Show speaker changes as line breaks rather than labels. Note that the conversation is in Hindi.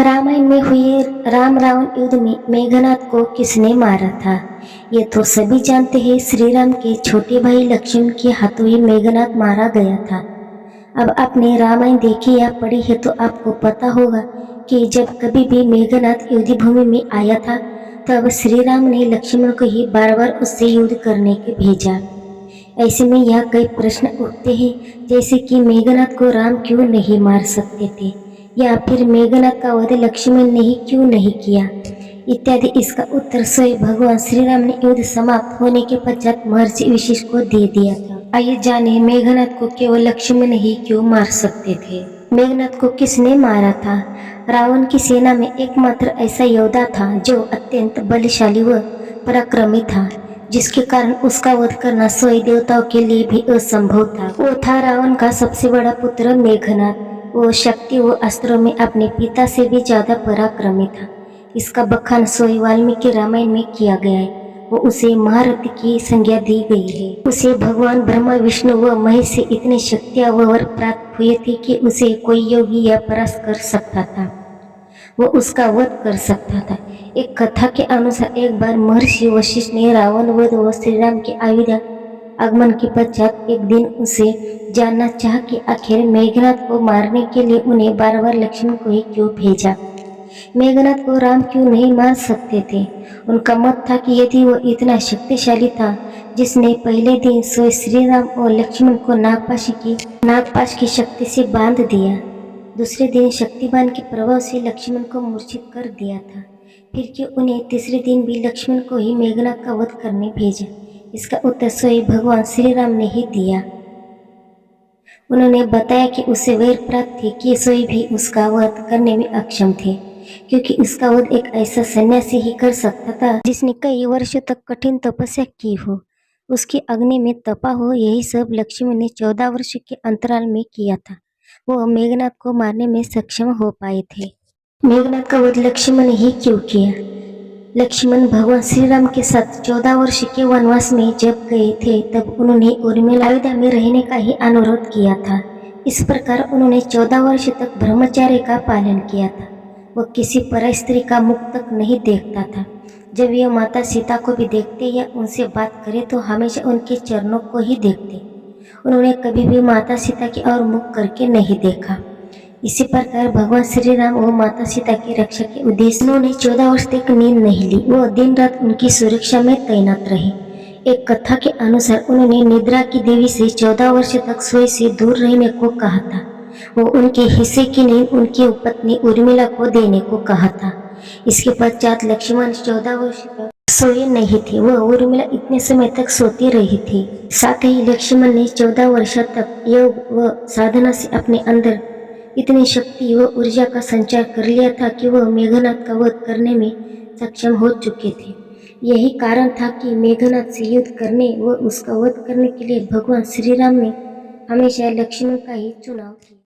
रामायण में हुए राम रावण युद्ध में मेघनाद को किसने मारा था? ये तो सभी जानते हैं। श्री राम के छोटे भाई लक्ष्मण के हाथों ही मेघनाद मारा गया था। अब आपने रामायण देखी या पढ़ी है तो आपको पता होगा कि जब कभी भी मेघनाद युद्ध भूमि में आया था तब श्री राम ने लक्ष्मण को ही बार बार उससे युद्ध करने के भेजा। ऐसे में यहाँ कई प्रश्न उठते हैं, जैसे कि मेघनाद को राम क्यों नहीं मार सकते थे, या फिर मेघनाद का वध लक्ष्मण ने ही क्यों नहीं किया, इत्यादि। इसका उत्तर स्वयं भगवान श्री राम ने युद्ध समाप्त होने के पश्चात महर्षि वशिष्ठ को दे दिया था। आइए जाने मेघनाद को केवल लक्ष्मण ही क्यों मार सकते थे। मेघनाद को किसने मारा था? रावण की सेना में एकमात्र ऐसा योद्धा था जो अत्यंत बलशाली व पराक्रमी था, जिसके कारण उसका वध करना स्वयं देवताओं के लिए भी असंभव था। वो था रावण का सबसे बड़ा पुत्र मेघनाद। वो शक्ति व अस्त्रों में अपने पिता से भी ज्यादा पराक्रमी था। इसका बखान स्वयं वाल्मीकि रामायण में किया गया है। वो उसे महारथी की संज्ञा दी गई है। उसे भगवान ब्रह्मा विष्णु व महेश से इतनी शक्तियां व वर प्राप्त हुए थे कि उसे कोई योगी या परास्त कर सकता था, वो उसका वध कर सकता था। एक कथा के अनुसार एक बार महर्षि वशिष्ठ ने रावण वध व श्री राम के अयोध्या आगमन के पश्चात एक दिन उसे जानना चाहा कि आखिर मेघनाद को मारने के लिए उन्हें बार बार लक्ष्मण को ही क्यों भेजा। मेघनाद को राम क्यों नहीं मार सकते थे? उनका मत था कि यदि वो इतना शक्तिशाली था जिसने पहले दिन स्वयं श्री राम और लक्ष्मण को नागपाश की शक्ति से बांध दिया, दूसरे दिन शक्तिबान के प्रभाव से लक्ष्मण को मूर्छित कर दिया था, फिर क्यों उन्हें तीसरे दिन भी लक्ष्मण को ही मेघनाद का वध करने भेजा? इसका उत्तर स्वयं भगवान श्री राम ने ही दिया। उन्होंने बताया कि उसे वैर प्राप्त थी कि स्वयं भी उसका वध करने में अक्षम थे, क्योंकि उसका वध एक ऐसा सन्यासी ही कर सकता था जिसने कई वर्षों तक कठिन तपस्या की हो, उसकी अग्नि में तपा हो। यही सब लक्ष्मण ने 14 वर्ष के अंतराल में किया था। वो मेघनाद को मारने में सक्षम हो पाए थे। मेघनाद का वध लक्ष्मण ने ही क्यों किया? लक्ष्मण भगवान श्री राम के साथ 14 वर्ष के वनवास में जब गए थे तब उन्होंने उर्मिला अयोध्या में रहने का ही अनुरोध किया था। इस प्रकार उन्होंने 14 वर्ष तक ब्रह्मचर्य का पालन किया था। वह किसी पर स्त्री का मुख तक नहीं देखता था। जब यह माता सीता को भी देखते या उनसे बात करे तो हमेशा उनके चरणों को ही देखते। उन्होंने कभी भी माता सीता की ओर मुख करके नहीं देखा। इसी प्रकार भगवान श्री राम और माता सीता की रक्षा के उद्देश्य उन्होंने 14 वर्ष तक नींद नहीं ली। वो दिन रात उनकी सुरक्षा में तैनात रहे। एक कथा के अनुसार उन्होंने निद्रा की देवी से 14 वर्ष तक सोए से दूर रहने को कहा था। वो उनके हिस्से की नींद उनकी पत्नी उर्मिला को देने को कहा था। इसके पश्चात लक्ष्मण 14 वर्ष तक सोए नहीं थे। वह उर्मिला इतने समय तक सोती रही थी। साथ ही लक्ष्मण ने 14 वर्ष तक योग व साधना से अपने अंदर इतनी शक्ति व ऊर्जा का संचार कर लिया था कि वह मेघनाद का वध करने में सक्षम हो चुके थे। यही कारण था कि मेघनाद से युद्ध करने व उसका वध करने के लिए भगवान श्री राम ने हमेशा लक्ष्मण का ही चुनाव किया।